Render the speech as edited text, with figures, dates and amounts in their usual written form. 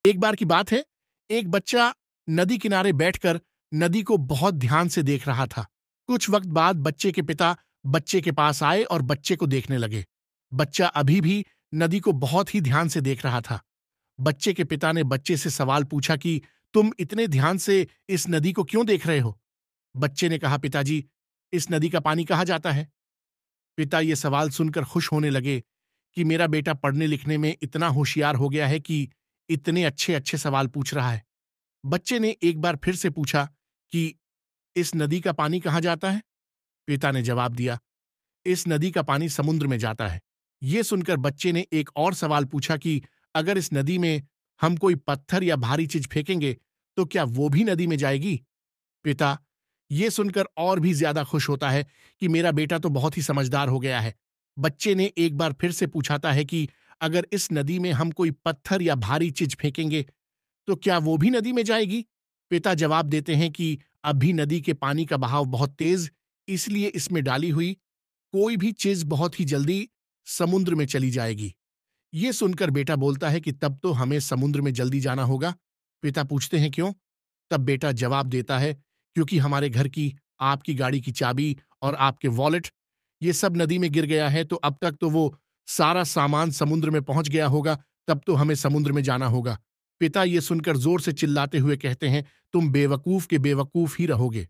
एक बार की बात है, एक बच्चा नदी किनारे बैठकर नदी को बहुत ध्यान से देख रहा था। कुछ वक्त बाद बच्चे के पिता बच्चे के पास आए और बच्चे को देखने लगे। बच्चा अभी भी नदी को बहुत ही ध्यान से देख रहा था। बच्चे के पिता ने बच्चे से सवाल पूछा कि तुम इतने ध्यान से इस नदी को क्यों देख रहे हो? बच्चे ने कहा, पिताजी, इस नदी का पानी कहाँ जाता है? पिता ये सवाल सुनकर खुश होने लगे कि मेरा बेटा पढ़ने लिखने में इतना होशियार हो गया है कि इतने अच्छे अच्छे सवाल पूछ रहा है। बच्चे ने एक बार फिर से पूछा कि इस नदी का पानी कहाँ जाता है? पिता ने जवाब दिया, इस नदी का पानी समुद्र में जाता है। ये सुनकर बच्चे ने एक और सवाल पूछा कि अगर इस नदी में हम कोई पत्थर या भारी चीज फेंकेंगे तो क्या वो भी नदी में जाएगी? पिता ये सुनकर और भी ज्यादा खुश होता है कि मेरा बेटा तो बहुत ही समझदार हो गया है। बच्चे ने एक बार फिर से पूछाता है कि अगर इस नदी में हम कोई पत्थर या भारी चीज फेंकेंगे तो क्या वो भी नदी में जाएगी? पिता जवाब देते हैं कि अभी नदी के पानी का बहाव बहुत तेज, इसलिए इसमें डाली हुई कोई भी चीज बहुत ही जल्दी समुद्र में चली जाएगी। ये सुनकर बेटा बोलता है कि तब तो हमें समुद्र में जल्दी जाना होगा। पिता पूछते हैं क्यों? तब बेटा जवाब देता है, क्योंकि हमारे घर की, आपकी गाड़ी की चाबी और आपके वॉलेट ये सब नदी में गिर गया है, तो अब तक तो वो सारा सामान समुद्र में पहुंच गया होगा, तब तो हमें समुद्र में जाना होगा। पिता ये सुनकर जोर से चिल्लाते हुए कहते हैं, तुम बेवकूफ के बेवकूफ ही रहोगे।